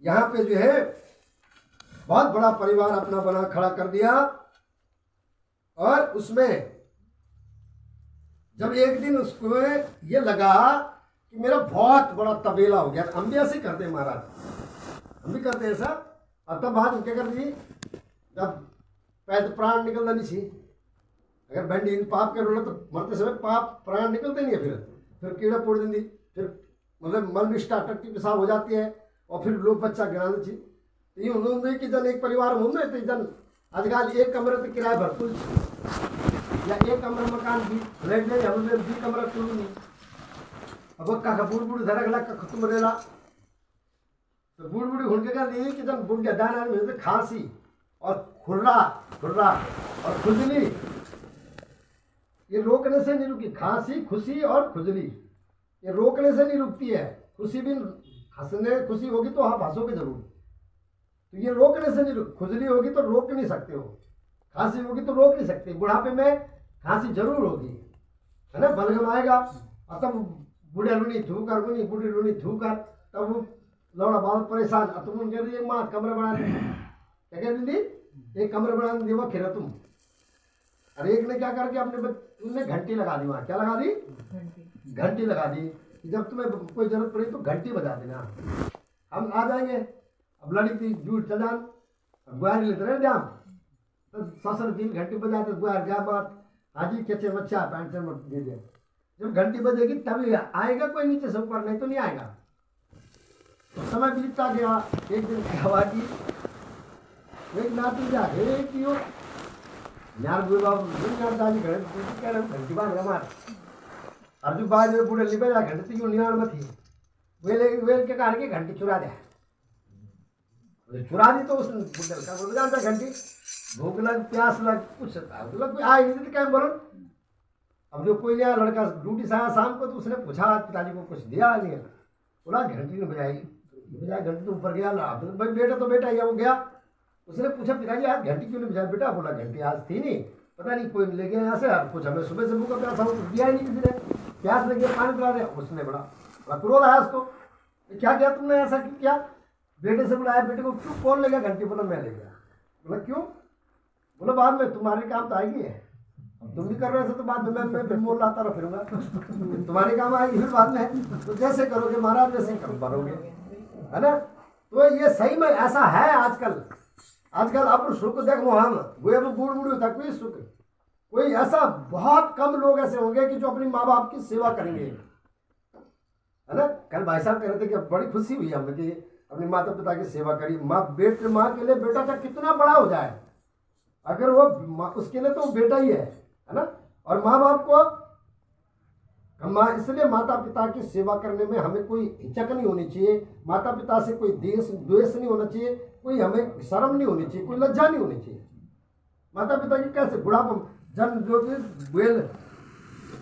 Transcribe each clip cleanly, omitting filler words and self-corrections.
यहाँ पे जो है बहुत बड़ा परिवार अपना बना खड़ा कर दिया। और उसमें जब एक दिन उसको ये लगा कि मेरा बहुत बड़ा तबेला हो गया, हम भी ऐसे करते हैं महाराज, हम भी करते हैं ऐसा। और तब बात क्या कर दी, जब पैद प्राण निकलना नहीं चाहिए, अगर बंडी इन पाप के रोला तो मरते समय पाप प्राण निकलते नहीं है, फिर कीड़ा पोड़ देंगी, फिर मतलब मल निष्ठा टट्टी पेशाब हो जाती है और फिर लोग बच्चा गिराना चाहिए। तो ये उन्होंने कि जन एक परिवार में होंगे तो जन आजकल एक कमरे तो किराया भरपूर या एक कमरा मकान भी फ्लैट नहीं हम भी कमरा खुलू नहीं। अब का बूढ़ बूढ़ धर अगला का खत्म रेला तो बूढ़ बूढ़ी हुनके का नहीं कि जन बूढ़ दाना में खांसी और खुर्रा और खुजली, ये रोकने से नहीं रुकी। खांसी खुशी और खुजली ये रोकने से नहीं रुकती है। खुशी भी हंसने खुशी होगी तो आप हंसोगे जरूर, तो ये रोकने से नहीं रुक। खुजली होगी तो रोक नहीं सकते हो, खांसी होगी तो रोक नहीं सकते। बुढ़ापे में खांसी जरूर होगी, है ना, बलगम आएगा और तब बूढ़े रूनी थूकर गुनी बूढ़ी रूनी थूकर तब वो लौड़ा बहुत परेशान। अब तुम कह रही माँ कमरा बना दी, क्या कह दी, एक कमरा बना दी वो खेरा तुम। अरे एक ने क्या करके अपने तुमने घंटी लगा दी वहाँ, क्या लगा दी, घंटी लगा दी कि जब तुम्हें कोई जरूरत पड़ी तो घंटी बजा देना, हम आ जाएंगे। अब लड़ी थी जूट चलान गुआर लेते रहे जाम तो ससुर 3 घंटी बजाते गुआर क्या बात हाजी कैसे बच्चा पैंट से मत दे दे। जब घंटी बजेगी तभी आएगा कोई नीचे से ऊपर, नहीं तो नहीं आएगा। तो समय बीतता गया। एक दिन हवा की एक नाती जा हे क्यों यार बुआ बाबू यार दादी घरे कह रहे घंटी बांध हमार अर्जु बाद में बूढ़े लिबे जा घंटी क्यों नियाण में थी वेल के कारण की घंटी चुरा दे। चुरा दी तो उस बुढ़े का बोल जानता घंटी भूख लग प्यास लग कुछ लग कोई आए नहीं क्या बोलो। अब जो कोई नया लड़का ड्यूटी से आया शाम को तो उसने पूछा पिताजी को कुछ दिया नहीं है, बोला घंटी नहीं बजाई, बजाय घंटी तो ऊपर गया ना भाई बेटा तो बेटा या वो गया। उसने पूछा पिताजी आज घंटी क्यों नहीं बजाई बेटा, बोला घंटी आज थी नहीं, पता नहीं कोई ले गया यहाँ से। कुछ हमें सुबह से भूखा प्यासा हो दिया ही नहीं किसी ने, प्यास लगी पानी पिला रहे। उसने बड़ा क्रोध आया उसको, क्या किया तुमने ऐसा क्यों किया, बेटे से बुलाया बेटे को क्यों कौन ले गया घंटी, बोला मैं ले गया। बोला क्यों, बोला बाद में तुम्हारे काम तो आएगी है, तुम भी कर रहे थे तो बाद में मैं फिर मोल लाता रहा फिरूंगा तुम्हारे काम आएगी फिर बाद में, तो जैसे करोगे महाराज वैसे ही करो करोगे, है ना। तो ये सही में ऐसा है आजकल अब सुख देख हम वो बूढ़ बूढ़ होता कोई सुख कोई ऐसा बहुत कम लोग ऐसे होंगे कि जो अपनी माँ बाप की सेवा करेंगे, है ना। कल भाई साहब कह रहे थे कि बड़ी खुशी हुई हमें कि अपने माता पिता की सेवा करी। माँ के लिए बेटा चाहे कितना बड़ा हो जाए अगर वो उसके लिए तो वो बेटा ही है ना। और माँ बाप को इसलिए माता पिता की सेवा करने में हमें कोई हिचक नहीं होनी चाहिए, माता पिता से कोई द्वेष नहीं होना चाहिए, कोई हमें शर्म नहीं होनी चाहिए, कोई लज्जा नहीं होनी चाहिए। माता पिता की कैसे बुढ़ापा जन जो बेल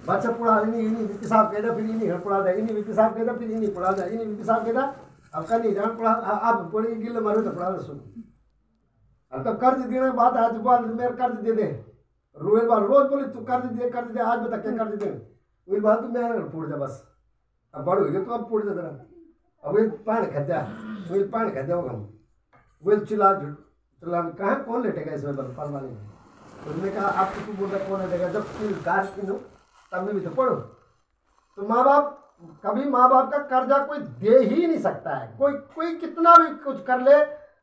बच्चा पढ़ा इन्हीं पिसाब कहता फिर इन्हीं पढ़ा दे, इन्हीं पिसाब कहता फिर इन्हीं पढ़ा दे, इन्हीं पिसाब कहता अब का नहीं जान पढ़ा आप पढ़ेगी गिल्ले मारो तो पढ़ा दे सुन। अब तब कर्ज देने की बात आज बाल मेरे कर्ज दे दे रोहित बाल रोज बोले तू कर्ज दे आज बता क्या कर्ज दे वही बात तो मैं पूछ जा बस। अब बड़ हो गया तो अब पूछ जा जरा अब वही पान खद्या वही पान खद्या वो हम वही चिल्ला कहाँ कौन लेटेगा इसमें पान वाले में। उसने कहा आपको तू बोल रहा कौन लेटेगा जब तू गाछ किनो तब भी तो पढ़ो। तो माँ बाप कभी माँ बाप का कर्जा कोई दे ही नहीं सकता है, कोई कितना भी कुछ कर ले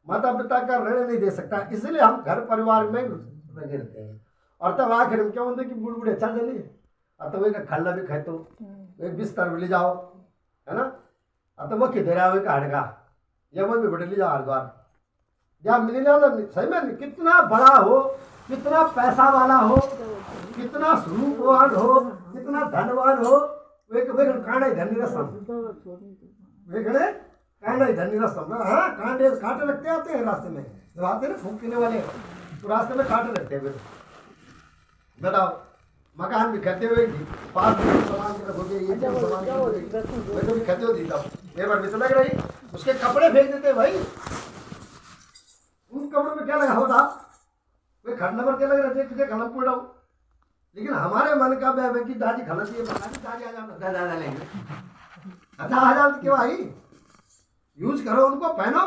माता पिता का ऋण नहीं दे सकता। इसलिए हम घर परिवार में लगे रहते हैं। और तब आखिर में क्या होता है कि बूढ़ बूढ़े अच्छा चलिए अब तो वही का खाना भी खाए तो एक बिस्तर भी ले जाओ, है ना। अब तो वो किधर आओ का हड़का या वो भी बड़े ले जाओ हरिद्वार या मिलना सही में कितना बड़ा हो, कितना पैसा वाला हो, कितना रूपवान हो, कितना धनवान हो, वे कांडे धनी रसम कांडे धनी रसम। हाँ कांटे रखते आते हैं रास्ते में जब आते हैं ना फूक पीने वाले तो रास्ते में कांटे रखते हैं। बताओ मकान भी खते हुए पास सामान के रखोगे ये सामान मैं तो भी खते हो देता हूँ एक बार भी तो लग रही उसके कपड़े फेंक देते भाई। उन कपड़ों में क्या लगा होता वे खड़ नंबर क्या लग रहे थे तुझे कलम पड़ रहा हूँ। लेकिन हमारे मन का वह कि दादी खलती है दादी आ जाओ दादा लेंगे अच्छा आ जाओ क्यों आई यूज करो उनको पहनो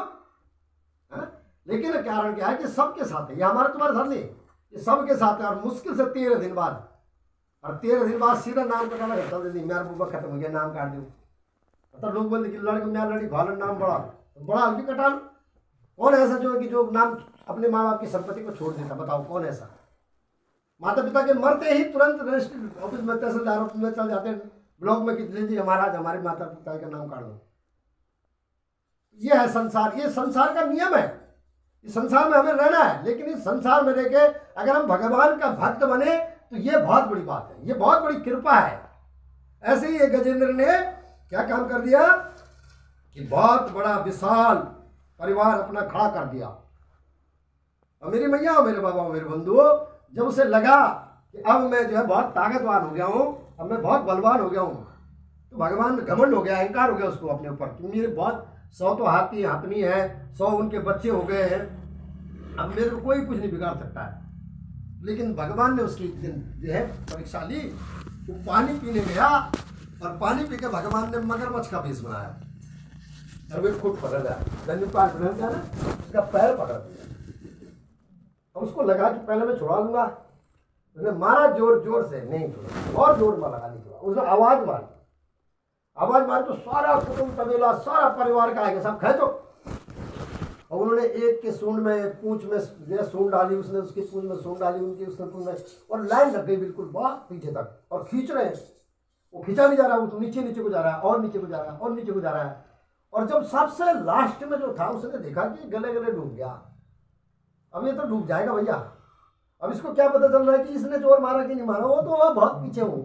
है ना। लेकिन कारण क्या है कि सबके साथ है, ये हमारे तुम्हारे साथ नहीं, ये सबके साथ है। और मुश्किल से 13 दिन बाद, और 13 दिन बाद सीधा नाम कटाना करता है। मेरा बुबा खत्म हो गया, नाम काट दूँ। तो लोग बोलते कि लड़के मेरा लड़ी भालन नाम बड़ा, तो बड़ा हल्की कटा लो। कौन ऐसा जो है कि जो नाम अपने माँ बाप की संपत्ति को छोड़ देता, बताओ कौन ऐसा। माता पिता के मरते ही तुरंत रजिस्ट्री ऑफिस में, तहसीलदार ऑफिस में चल जाते हैं, ब्लॉक में कितने जी महाराज हमारे माता पिता का नाम काट दो। ये है संसार, ये संसार का नियम है। इस संसार में हमें रहना है, लेकिन इस संसार में रह के अगर हम भगवान का भक्त बने तो ये बहुत बड़ी बात है, ये बहुत बड़ी कृपा है। ऐसे ही गजेंद्र ने क्या काम कर दिया कि बहुत बड़ा विशाल परिवार अपना खड़ा कर दिया। और मेरी मैया और मेरे बाबा और मेरे बंधु, जब उसे लगा कि अब मैं जो है बहुत ताकतवार हो गया हूँ, अब मैं बहुत बलवान हो गया हूँ, तो भगवान में घमंड हो गया, अहंकार हो गया उसको अपने ऊपर कि मेरे बहुत 100 तो हाथी हाथनी है, 100 उनके बच्चे हो गए हैं, अब मेरे को कोई कुछ नहीं बिगाड़ सकता है। लेकिन भगवान ने उसकी जो है परीक्षा ली। वो पानी पीने गया और पानी पी के भगवान ने मगरमच्छ का भेष बनाया और वे खुद पकड़ लिया, ना उसका पैर पकड़ दिया। और उसको लगा कि पहले मैं छुड़ा लूंगा, उसने मारा जोर जोर से, नहीं छुड़ा, और जोर में लगा नहीं छुड़ा। उसने आवाज मारी, आवाज मारी तो सारा कुटुंब कबीला सारा परिवार का आएगा, सब खेचो। और उन्होंने एक के सूंड में पूंछ में सूंड डाली, उसने उसकी पूंछ में सूंड डाली, उनकी उसने पूंछ में, और लाइन लग गई बिल्कुल बहुत पीछे तक, और खींच रहे हैं। वो खींचा नहीं जा रहा, वो तो नीचे नीचे को जा रहा है, और नीचे को जा रहा है, और नीचे को जा रहा है। और जब सबसे लास्ट में जो था, उसने देखा कि गले गले डूब गया। अब ये तो डूब जाएगा भैया। अब इसको क्या पता चल रहा है कि इसने जोर मारा कि नहीं मारा, वो तो बहुत पीछे हूँ।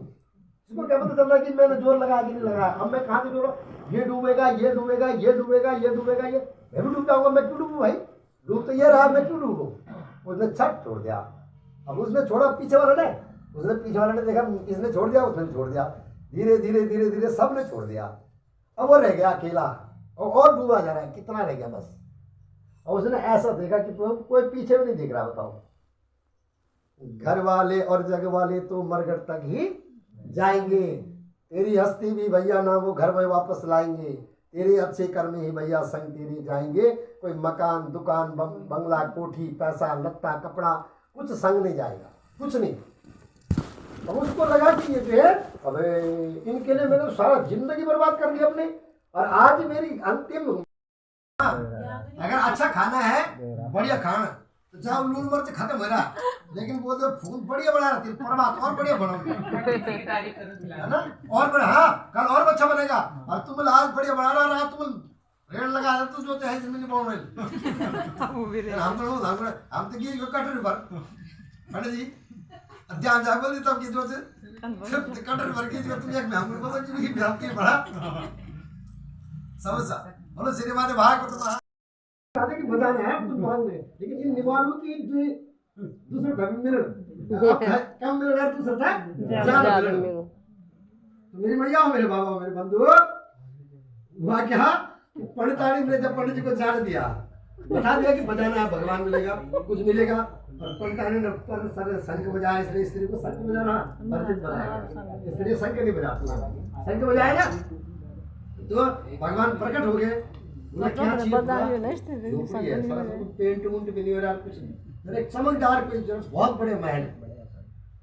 इसको क्या पता चल रहा है कि मैंने जोर लगाया कि नहीं लगाया। अब मैं कहाँ से जोड़, ये डूबेगा, ये डूबेगा, ये डूबेगा, ये डूबेगा, ये मैं भी डूब जाऊंगा। मैं क्यों डूबू भाई, डूब तो ये रहा, मैं क्यों डूबू। उसने छट छोड़ दिया। अब उसने छोड़ा पीछे वाले ने, उसने पीछे वाले ने देखा इसने छोड़ दिया, उसने छोड़ दिया, धीरे धीरे धीरे धीरे सबने छोड़ दिया। अब वो रह गया अकेला और डूबा जा रहा है, कितना रह गया बस। और उसने ऐसा देखा कि कोई पीछे भी नहीं देख रहा। बताओ, घर वाले और जग वाले तो मरघट तक ही जाएंगे, तेरी हस्ती भी भैया ना वो घर में वापस लाएंगे, तेरे अच्छे कर्म ही भैया संग तेरे जाएंगे। कोई मकान दुकान बंगला कोठी पैसा लत्ता कपड़ा कुछ संग नहीं जाएगा, कुछ नहीं। अब उसको लगा कि ये जो है, अबे इनके लिए मैंने सारा जिंदगी बर्बाद कर दी अपनी, और आज मेरी अंतिम। अगर अच्छा खाना है, बढ़िया खाना, तो जाओ लून मिर्च खत्म हो रहा, लेकिन बोलते फूल बढ़िया बना रहा, परमात्मा और बढ़िया बनाओगे, है ना, और बढ़िया। हाँ, कल और अच्छा बनेगा। और तुम आज बढ़िया बना रहा, तुम रेड़ लगा रहे तो जो चाहे जमीन बोल रहे हम तो गिर कटोरी पर पंडित जी ध्यान जा बोल तब की जो कटोरी पर की जो तुम एक में हम बोलो जी भी हम के बड़ा समझ बोलो सिनेमा ने भाग को तुम आगे की बजाना है तुम मान ले, लेकिन इन निवालों की दूसरा ढंग मिल कम मिल रहा है, दूसरा था ज्यादा मिल रहा। तो मेरी मैया हो मेरे बाबा मेरे बंधु हुआ क्या, पंडितानी ने जब पंडित जी को जान दिया, बता दिया कि बजाना है भगवान मिलेगा कुछ मिलेगा, और पंडितानी ने शंख बजाया, इसलिए स्त्री को शंख बजाना वर्जित बनाया, स्त्री शंख नहीं बजाती, शंख बजाएगा तो भगवान प्रकट हो गए। पेंट उंट भी नहीं हो रहा कुछ नहीं, एक चमकदार पे बहुत बड़े महल,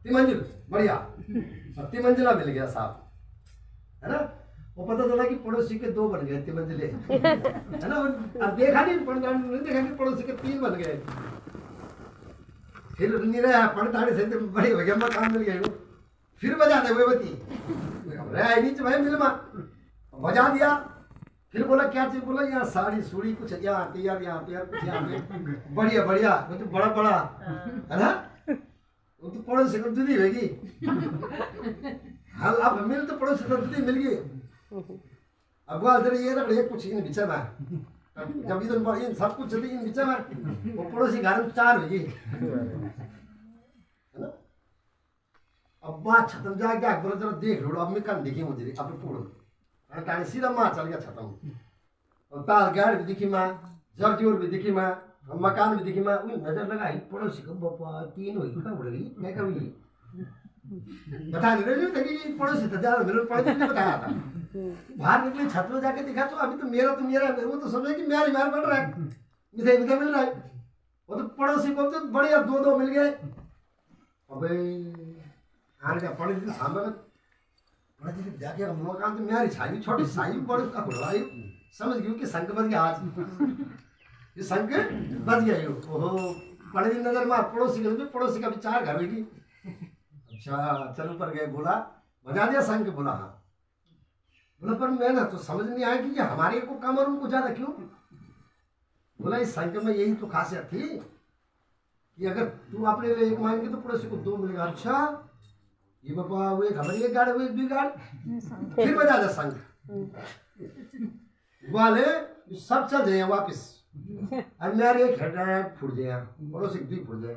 तिमंजिल बढ़िया, तिमंजिला मिल गया साहब, है ना। वो पता चला कि पड़ोसी के 2 बन गए तिमंजिले, है ना। अब देखा नहीं नहीं देखा कि पड़ोसी के 3 बन गए। फिर पंडितानी से बड़ी हो गया, मकान मिल गए, फिर बजा दे वेवती भाई मिल बजा दिया। फिर बोला क्या चीज, बोला यहाँ साड़ी सूड़ी कुछ यहाँ पे यार, यहाँ पे यार कुछ यहाँ पे बढ़िया बढ़िया, वो तो बड़ा बड़ा है ना, वो तो पड़ोसी को दूधी होगी। हाँ अब मिल तो पड़ोसी को दूधी मिल गई। अब वो जरा ये ना बढ़िया कुछ इन बिचा में, जब इधर सब कुछ चलती इन बिचा में, वो पड़ोसी घर में 4 होगी, है ना। अब बात खत्म जाए क्या बोलो जरा देख लो, अब मैं कल देखी मुझे अब पूरा टाइम सीधा माँ चल गया छतम, और ताल गाड़ भी दिखी माँ, जरजोर भी दिखी माँ, मकान भी दिखी माँ। नजर लगा पड़ोसी को बापा 3 हुई कब उड़ गई क्या कभी बता नहीं रही थी पड़ोसी तो ज्यादा मेरे पड़ोसी ने बताया था। बाहर निकले छत में जाके देखा तो अभी तो मेरा वो तो समझे कि मेरा बीमार पड़ रहा है, मिठाई मिठाई मिल रहा है। वो तो पड़ोसी को तो बढ़िया 2-2 मिल गए। अबे आने का पड़ोसी सामने पड़ोसी जाके मकान तो मेरी छाई छोटी साई बड़ी का खुलवाई समझ गई कि संग बच गया आज ये संग बच गया ये ओहो पड़ोसी नजर मार पड़ोसी का भी 4 घर होगी। अच्छा चल ऊपर गए बोला बजा दिया संग बोला हाँ बोला पर मैं ना तो समझ नहीं आया कि ये हमारे को कम और उनको ज्यादा क्यों। बोला इस संग में यही तो खासियत थी कि अगर तू अपने लिए 1 मांगे तो पड़ोसी को 2 मिलेगा। अच्छा ये बाबा वो एक हमारी 1 गाड़ वो 1 भी गाड़ फिर बजा दे संग वाले सब चल जाए वापिस। अब मेरे एक हेडलाइट फूट जाए पड़ोसी 2 फूट जाए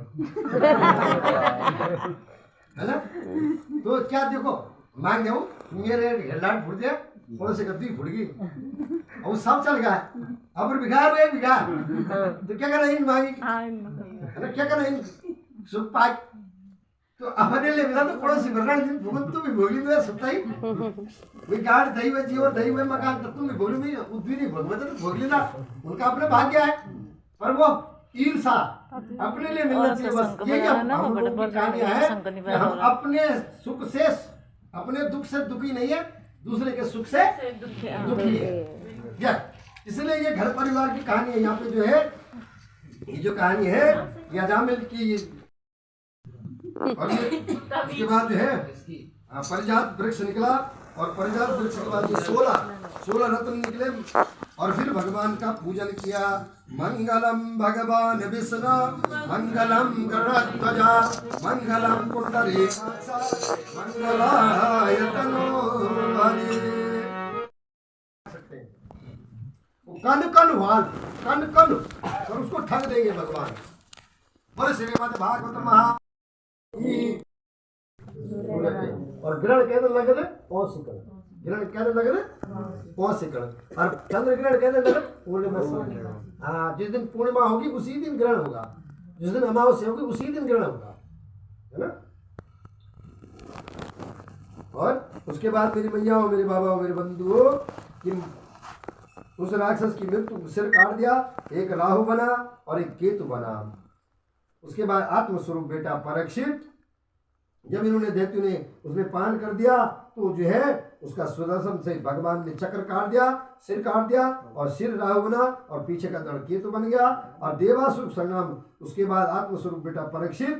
है ना। तो क्या देखो मांग जाऊँ मेरे हेडलाइट फूट जाए पड़ोसी का 2 फूट गई और सब चल गया। अब बिगाड़ हुए बिगाड़ तो क्या करना इन मांगी है ना क्या करना इन सुख पाए तो अपने लिए मिला तो पड़ोसी भरना दिन भूगन तू भी भोगली तो सुखता ही वे गाड़ दही हुए जीवन दही हुए मकान तब तुम भी भोगली नहीं उद्वी नहीं भोगवा तो भोगली ना उनका अपने भाग्य है पर वो ईर्षा अपने लिए मिलना चाहिए बस यही हम लोगों की कहानियां है। हम अपने सुख से अपने दुख से दुखी नहीं है दूसरे के सुख से दुखी है। इसलिए ये घर परिवार की कहानी है। यहाँ पे जो है ये जो कहानी है ये अजामिल की और उसके बाद जो है परिजात वृक्ष निकला और परिजात वृक्ष के बाद 16 रत्न निकले और फिर भगवान का पूजन किया। मंगलम भगवान विष्णु मंगलम गरुड़ध्वजा मंगलम पुंडरीकाक्ष मंगलाय तनोहरि। कन और उसको ठग देंगे भगवान। और श्रीमद् भागवत महा और ग्रहण कहने लगे औसिकण ग्रहण कहने लगे औसिकण और चंद्र ग्रहण कहने लगे पूर्णिमा। हाँ जिस दिन पूर्णिमा होगी उसी दिन ग्रहण होगा जिस दिन अमावस्या होगी उसी दिन ग्रहण होगा है ना। और उसके बाद मेरी मैया और मेरे बाबा और मेरे बंधुओं कि उस राक्षस की मृत्यु सिर काट दिया। एक राहु बना और एक केतु बना। उसके बाद आत्मस्वरूप बेटा परीक्षित जब इन्होंने दैत्यु ने उसमें पान कर दिया तो जो है उसका सुदर्शन से भगवान ने चक्र काट दिया सिर काट दिया और सिर राहु बना और पीछे का दड़ केतु बन गया। और देवासुर संग्राम उसके बाद आत्मस्वरूप बेटा परीक्षित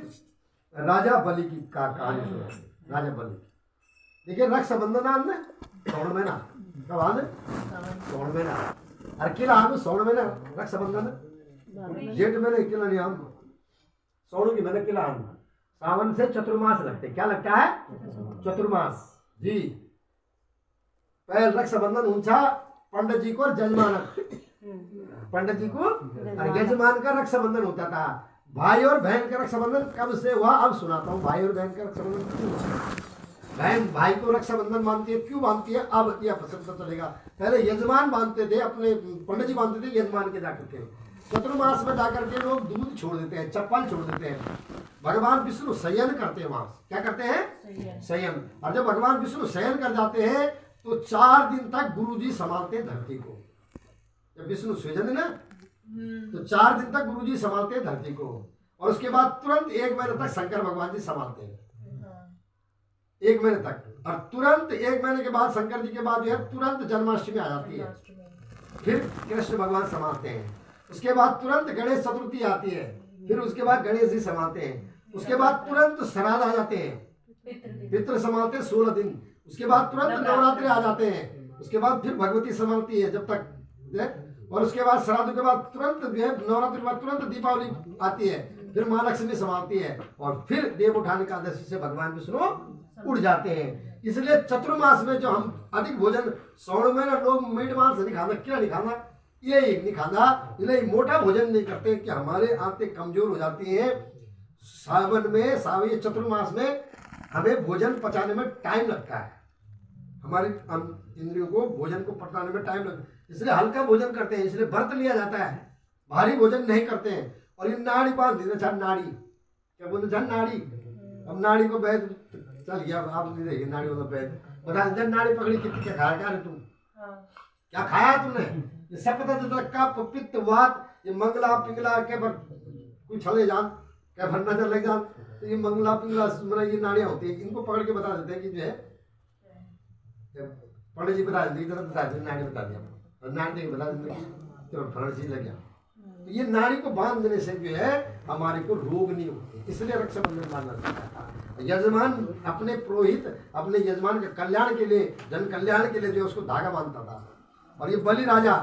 राजा बलि की कहानी सुना। राजा बलि देखिए रक्षाबंधन आने श्रावण महीना कब आने श्रावण महीना और किला आने श्रावण महीना रक्षाबंधन जेठ महीने किला नहीं आम श्रावण की महीने किला आम सावन से चतुर्मास लगते क्या लगता है चतुर्मास जी। पहले रक्षाबंधन ऊंचा पंडित जी को और जजमान पंडित जी को और यजमान का रक्षाबंधन होता था। भाई और बहन का रक्षाबंधन कब से हुआ अब सुनाता हूँ। भाई और बहन का रक्षाबंधन क्यों बहन भाई को रक्षाबंधन मानती है क्यों मानती है अब यह पता चलेगा। पहले यजमान बांधते थे अपने पंडित जी बांधते थे यजमान के जाकर के चतुर्मास में जाकर के लोग दूध छोड़ देते हैं चप्पल छोड़ देते हैं। भगवान विष्णु शयन करते हैं वहां क्या करते हैं शयन। और जब भगवान विष्णु शयन कर जाते हैं तो 4 दिन तक गुरुजी संभालते हैं धरती को। जब विष्णु सृजन ना तो 4 दिन तक गुरुजी संभालते हैं धरती को और उसके बाद तुरंत 1 महीने तक शंकर भगवान जी संभालते हैं 1 महीने तक। और तुरंत 1 महीने के बाद शंकर जी के बाद जो है तुरंत जन्माष्टमी आ जाती है फिर कृष्ण भगवान संभालते हैं। उसके बाद तुरंत गणेश चतुर्थी आती है फिर उसके बाद गणेश जी संभालते हैं। उसके बाद तुरंत श्राद्ध आ जाते हैं पितृ संभालते हैं 16 दिन। उसके बाद तुरंत नवरात्रि आ जाते हैं। उसके बाद फिर भगवती संभालती है जब तक और उसके बाद श्राद्ध के बाद तुरंत नवरात्रि के बाद तुरंत दीपावली आती है फिर महालक्ष्मी संभालती है और फिर देव उठाने एकादशी से भगवान विष्णु उड़ जाते हैं। इसलिए चतुर्मास में जो हम अधिक भोजन श्रावण में लोग मीट मांस नहीं खाना क्या नहीं खाना ये नहीं खाना इसलिए मोटा भोजन नहीं करते कि हमारे आंतें कमजोर हो जाती हैं। सावन में सावन चतुर्मास में हमें भोजन पचाने में टाइम लगता है। हमारी इंद्रियों को भोजन को पचाने में टाइम लगता है इसलिए हल्का भोजन करते हैं इसलिए व्रत लिया जाता है भारी भोजन नहीं करते हैं। और ये नाड़ी बांध देते झन नाड़ी क्या बोलते झन नाड़ी अब नाड़ी को बैठ चल गया आप नहीं देखिए नाड़ी वाला बैठ बता जन नाड़ी पकड़ी क्या खाया क्या रे तुम क्या खाया तुमने ये सब पता चलता कफ पित्त वात ये मंगला पिंगला के पर कुछ चले जान क्या भरना चले जान, तो ये मंगला पिंगला मतलब ये नाड़ियाँ होती है, इनको पकड़ के बता देते हैं कि जो है पंडित जी बता देते बता देते नाड़ी बता दिया और नाड़ी बता देते चलो फलाना चीज लग गया। तो ये नाड़ी को बांध देने से जो है हमारे को रोग नहीं होते, इसलिए रक्षाबंधन माना जाता है। यजमान अपने पुरोहित अपने यजमान के कल्याण के लिए जन कल्याण के लिए जो उसको धागा बांधता था। और ये बलि राजा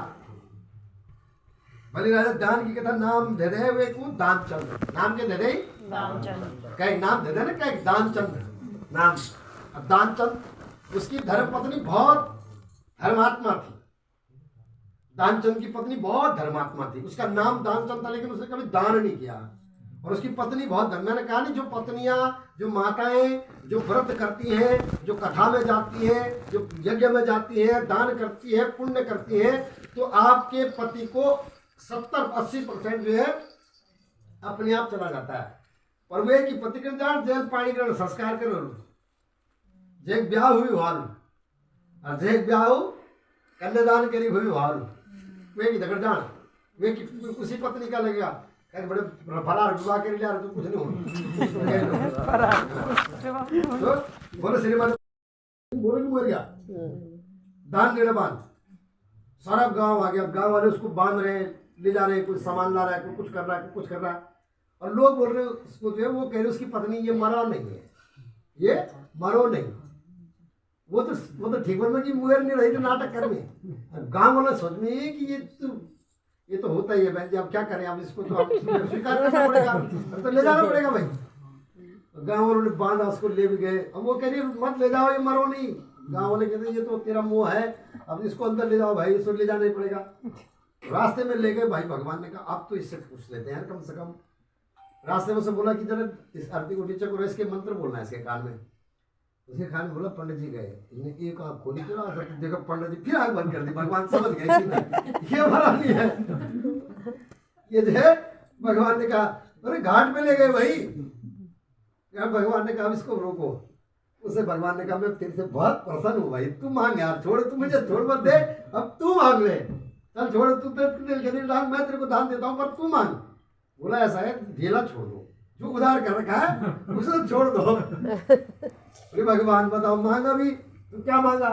दान की कथा नाम दे दे वे को दानचंद्र, नाम के दे दे दानचंद्र, कई नाम दे दे ना कई दानचंद्र नाम। दानचंद उसकी धर्मपत्नी बहुत धर्मात्मा थी, दानचंद की पत्नी बहुत धर्मात्मा थी, उसका नाम दानचंद था लेकिन उसने कभी दान नहीं किया। और उसकी पत्नी बहुत धर्म, मैंने कहा नहीं जो पत्नियां जो माताएं जो व्रत करती हैं, जो कथा में जाती हैं, जो यज्ञ में जाती हैं, दान करती है, पुण्य करती है, तो आपके पति को 70-80% जो है अपने आप चला जाता है। और वे की पति के जान जेल पानी ग्रहण संस्कार करो जे ब्याह हुई हाल और जे ब्याह कन्यादान करी हुई हाल वे की दगड़ जान वे की उसी पत्नी का लगेगा कहीं बड़े फलार विवाह कर लिया तो कुछ नहीं होना। तो बोले श्रीमान बोले नहीं मर गया दान देना बांध सारा गांव आ गया, गांव वाले उसको बांध रहे ले जा रहे, कुछ सामान ला रहा है, कुछ कर रहा है, कुछ कर रहा है। और लोग बोल रहे उसको जो है वो कह रहे उसकी पत्नी ये मरा नहीं है, ये मरो नहीं, वो तो ठीक में कि मुएर नहीं रही तो नाटक कर में। गाँव वाला सोच में ये तो होता ही है भाई, अब क्या करें अब इसको तो स्वीकार करना पड़ेगा, तो ले जाना पड़ेगा भाई। गाँव वालों ने बांधा उसको ले भी गए। अब वो कह रही मत ले जाओ ये मरो नहीं, गाँव वाले कहते ये तो तेरा मुंह है अब इसको अंदर ले जाओ भाई, इसको ले जाना ही पड़ेगा। रास्ते में ले गए भाई, भगवान ने कहा अब तो इससे पूछ लेते हैं कम से कम। रास्ते में से बोला कि जरा इस आरती को नीचे करो, इसके मंत्र बोलना है इसके कान में। उसके कान में बोला पंडित जी गए, इन्हें एक आँख खोली तो देखो पंडित जी फिर आँख बंद कर दी, भगवान समझ गए ये हमारा नहीं है। ये जो है भगवान ने कहा अरे घाट पे ले गए भाई, भगवान ने कहा इसको रोको। उसे भगवान ने कहा मैं तेरे से बहुत प्रसन्न हूँ भाई, तू मांग यार, छोड़ तू मुझे छोड़ मत दे, अब तू मांग ले, चल छोड़ तू मैं तेरे को दान देता हूँ पर तू मांग। बोला ऐसा है ढीला छोड़ दो, जो उधार कर रखा है उसे छोड़ दो। अरे भगवान बताओ मांगा भी तो क्या मांगा,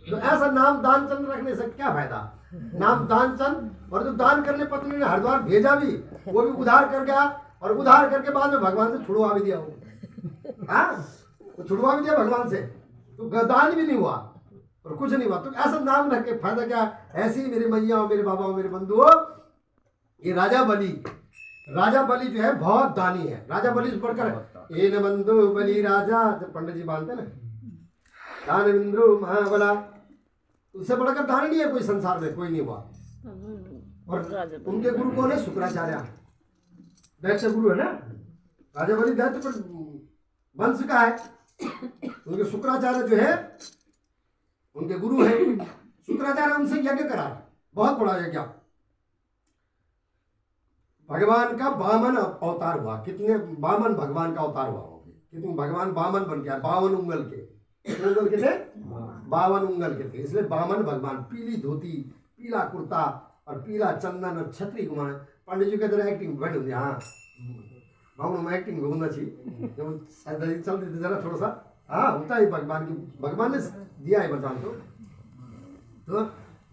तो ऐसा नाम दानचंद रखने से क्या फायदा, नाम दानचंद। और जो दान करने पत्नी ने हरिद्वार भेजा भी वो भी उधार कर गया, और उधार करके बाद में भगवान से छुड़वा भी दिया वो, हाँ तो छुड़वा भी दिया भगवान से, तो दान भी नहीं हुआ और कुछ नहीं हुआ। तो ऐसा नाम रख के फायदा क्या। ऐसी मेरे मैया मेरे बाबा मेरे बंधु, ये राजा बलि जो है बहुत दानी है। राजा बलि से बढ़कर ए न बंधु बलि राजा, जब पंडित जी बांधते ना दान इंद्र महाबला, उससे बढ़कर दान नहीं है कोई संसार में, कोई नहीं हुआ। और उनके गुरु कौन है, शुक्राचार्य, दैत्य गुरु है ना। राजा बलि दैत्य पर वंश का है, उनके शुक्राचार्य जो है उनके गुरु है। शुक्राचार्य उनसे यज्ञ करा, बहुत बड़ा यज्ञ, भगवान का वामन अवतार हुआ। कितने वामन भगवान का अवतार हुआ होंगे, कितने भगवान वामन बन गया, 52 उंगल के, उंगल के थे 52 उंगल के थे, इसलिए वामन भगवान। पीली धोती, पीला कुर्ता और पीला चंदन और छतरी घुमाए। पंडित जी कहते एक्टिंग बैठ होती, हाँ भावनों में एक्टिंग होना चाहिए, जब चल रही थी जरा थोड़ा सा, हाँ होता है भगवान की, भगवान ने दिया है वरदान। तो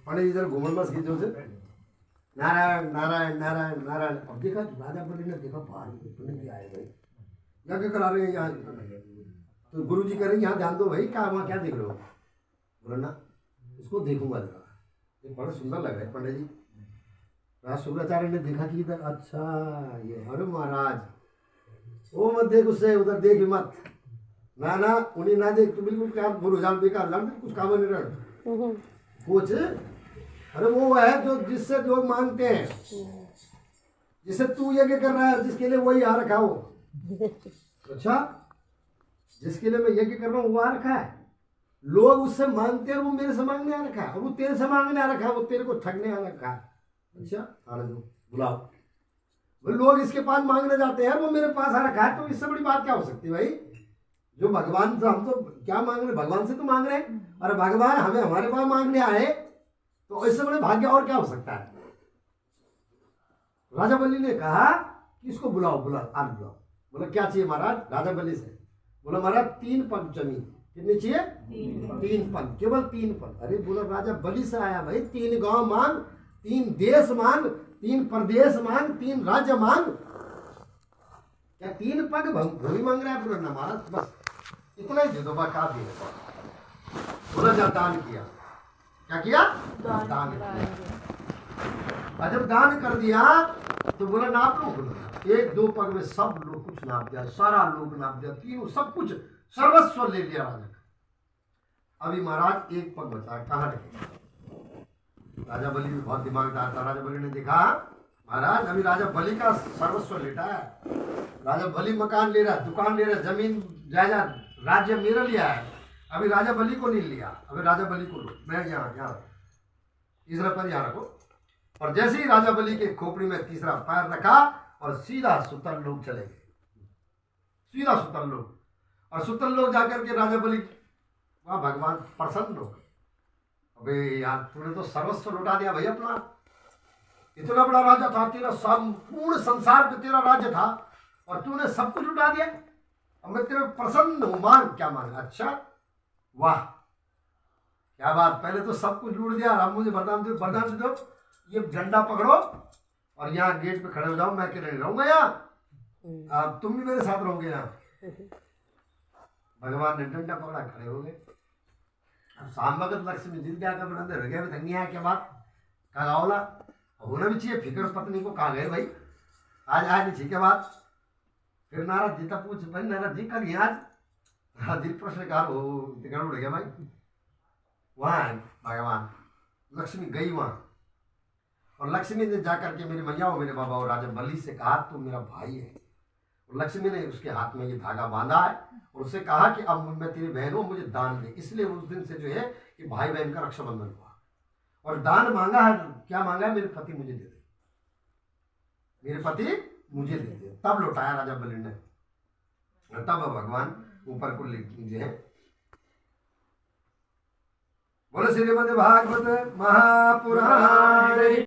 पंडित जी जरा घूमन बस खींचो से नारायण नारायण नारायण नारायण। अब देखा राजा बलि ने देखा बाहर पंडित जी आए भाई, यज्ञ करा रहे हैं यहाँ, तो गुरु जी कह रहे हैं यहाँ ध्यान दो भाई, क्या वहाँ क्या देख रहे हो। बोला ना इसको देखूंगा जरा, ये बड़ा सुंदर लग रहा है। पंडित जी राज शुक्राचार्य ने देखा कि इधर, अच्छा ये अरे महाराज वो मत देख, उससे उधर देख मत, ना उन्हें ना देख, तू बिल्कुल क्या गुरु जान बेकार जान, कुछ काम नहीं रह कुछ। अरे वो है जो जिससे लोग मांगते हैं, जिससे तू यज्ञ कर रहा है, जिसके लिए वही आ रखा हो। अच्छा जिसके लिए मैं यज्ञ कर रहा हूँ वो आ रखा है, लोग उससे मांगते हैं, वो मेरे से मांगने आ रखा है, और वो तेरे से मांगने आ रखा है, वो तेरे को ठगने आ रखा है। अच्छा आने दो, बुलाओ। वो लोग इसके पास मांगने जाते हैं, वो मेरे पास आ रखा है, तो इससे बड़ी बात क्या हो सकती है भाई। जो भगवान से हम तो क्या मांग रहे, भगवान से तो मांग रहे हैं, और भगवान हमें हमारे पास मांगने आए, तो इससे बड़े भाग्य और क्या हो सकता है। राजा बलि ने कहा कि इसको बुलाओ, आज बुलाओ। बोला क्या चाहिए महाराज? राजा बलि से बोला महाराज 3 पग जमीन। कितनी चाहिए? 3 पग, केवल 3 पग। अरे बोला राजा बलि से आया भाई, 3 गांव मांग, 3 देश मांग, 3 प्रदेश मांग, 3 राज्य मांग, क्या 3 पग भूमि मांग रहा है? बोला ना महाराज बस इतना ही दे दो, काफी है। बोला जब दान किया, क्या किया? दान किया। और जब दान कर दिया तो बोला नाप लो। बोला 1-2 पग में सब लोग कुछ नाप दिया, सारा लोग नाप दिया, तीनों सब कुछ सर्वस्व ले लिया राजा का। अभी महाराज 1 पग बचा, कहाँ रखे? राजा बलि भी बहुत दिमागदार था। राजा बलि ने देखा महाराज अभी राजा बलि का सर्वस्व लेटा है, राजा बलि मकान ले रहा है, दुकान ले रहा है, जमीन जायदाद राज्य मेरा लिया है, अभी राजा बलि को नहीं लिया। अभी राजा बलि को लो, मैं यहाँ तीसरा पैर यहाँ रखो। और जैसे ही राजा बलि के खोपड़ी में तीसरा पैर रखा और सीधा सुतल लोग चले गए, सीधा सुतल लोग। और सुतल लोग जाकर के राजा बलि, वाह भगवान प्रसन्न हो गए। अबे यार तूने तो सर्वस्व लुटा दिया भाई अपना, इतना बड़ा राजा था तेरा, संपूर्ण संसार पे तेरा राज्य था और तूने सब कुछ लुटा दिया। अब मैं तेरे प्रसन्न हूं, मान क्या मान? अच्छा वाह क्या बात, पहले तो सब कुछ लूट दिया, अब मुझे वरदान दो, वरदान दो, ये झंडा पकड़ो और यहाँ गेट पे खड़े हो जाओ, मैं अकेले नहीं रहूंगा यहाँ, अब तुम भी मेरे साथ रहोगे यहाँ। भगवान ने डंडा पकड़ा, खड़े हो गए। अब शाम वक्त लक्ष्मी जिल क्या कर बना गया धनिया के बाद कगावला होना भी चाहिए फिक्र पत्नी को, कहा गए भाई आज आए नहीं ठीक है बात। फिर नारद जी का पूछ भाई नारद जी कल आज? नारद जी प्रश्नकार हो उड़ गया भाई। वहाँ भगवान लक्ष्मी गई वहाँ और लक्ष्मी ने जाकर के मेरे मैया और मेरे बाबा और राजा बलि से कहा तुम मेरा भाई है। और लक्ष्मी ने उसके हाथ में ये धागा बांधा है और उससे कहा कि अब मैं तेरी बहन हूँ, मुझे दान दे। इसलिए उस दिन से जो है कि भाई बहन का रक्षाबंधन हुआ। और दान मांगा है, क्या मांगा है? मेरे पति मुझे दे दे, मेरे पति मुझे दे दे। तब लौटाया राजा बलि ने, तब भगवान ऊपर को लिख लीजिए। बोलो श्रीमद् भागवत महापुराण।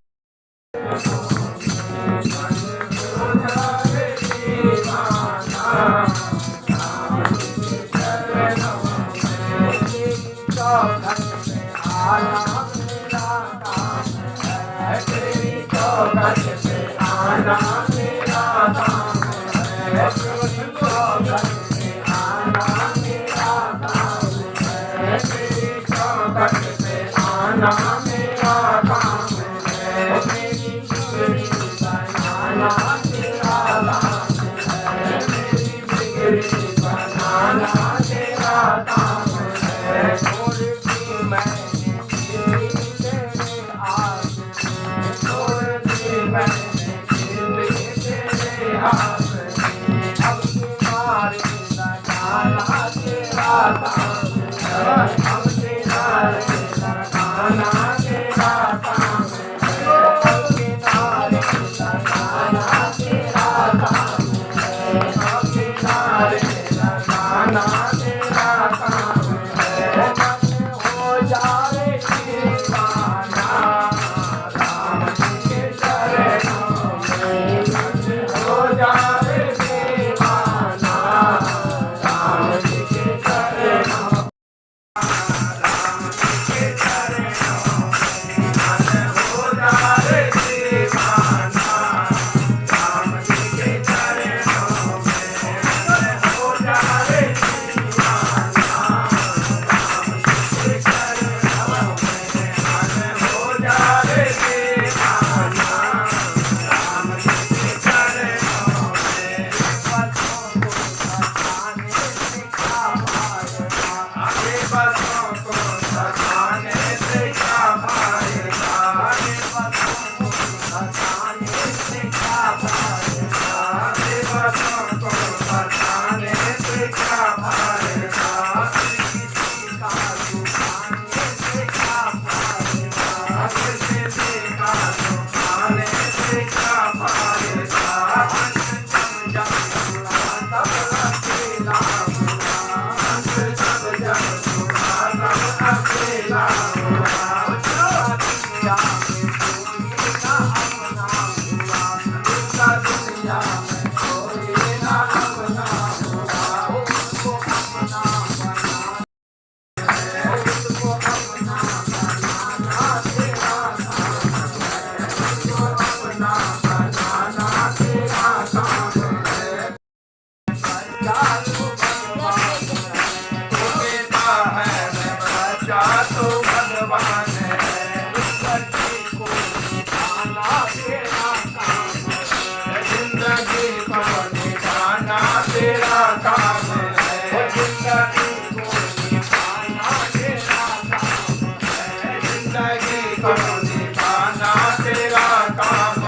निभाना तेरा काम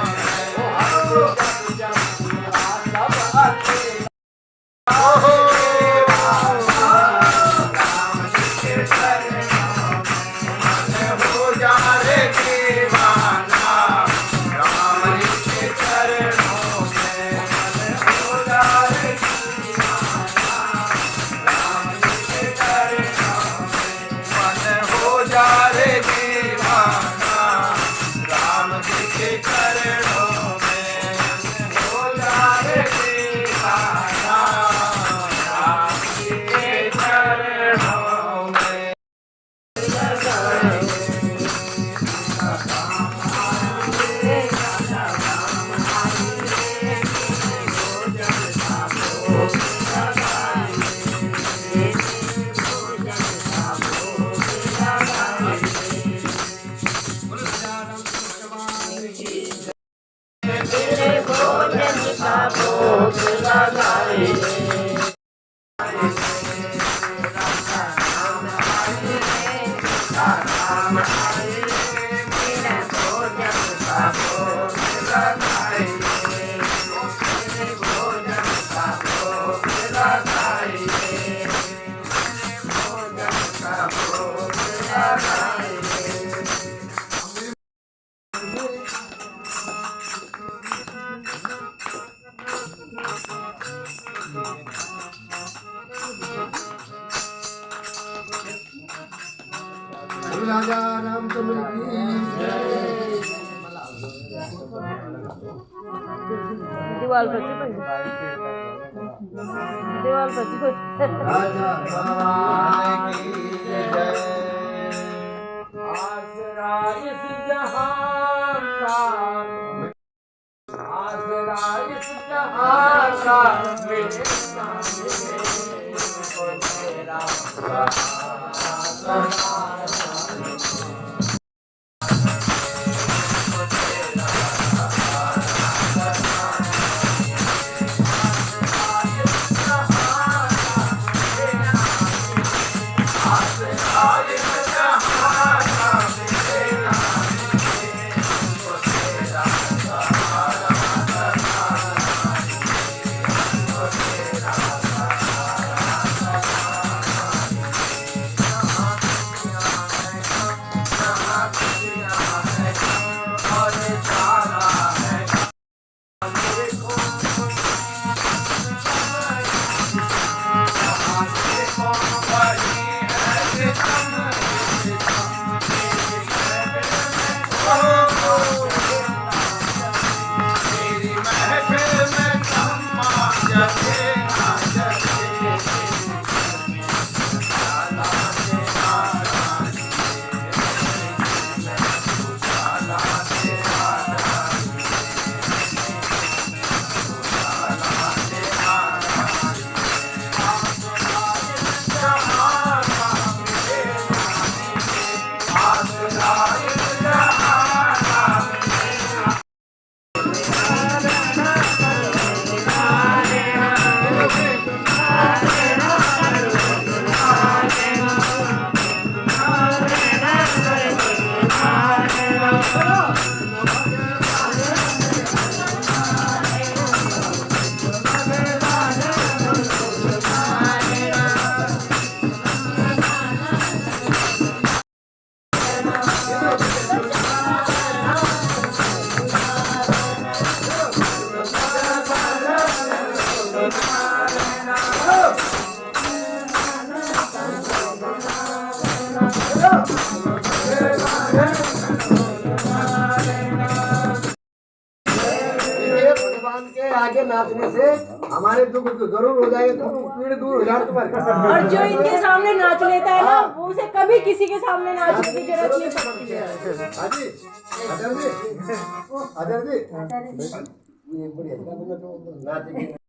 राजा रामचंद्र की दीवार पर चिपक दीवार पर चिपक राजा भगवान की जय। आसरा इस जहां का आसरा इस जहां का मेरे सामने को तेरा भगवान के आगे नाचने से हमारे दुख जरूर हो जाएंगे, तो पीड़ दूर हो जाए तुम्हारे। और जो इनके सामने नाच लेता है ना, वो उसे कभी किसी के सामने नाचने की जरूरत नहीं पड़ती है। हाजी अजर जी, अजर जी, ये बढ़िया नाचेंगे।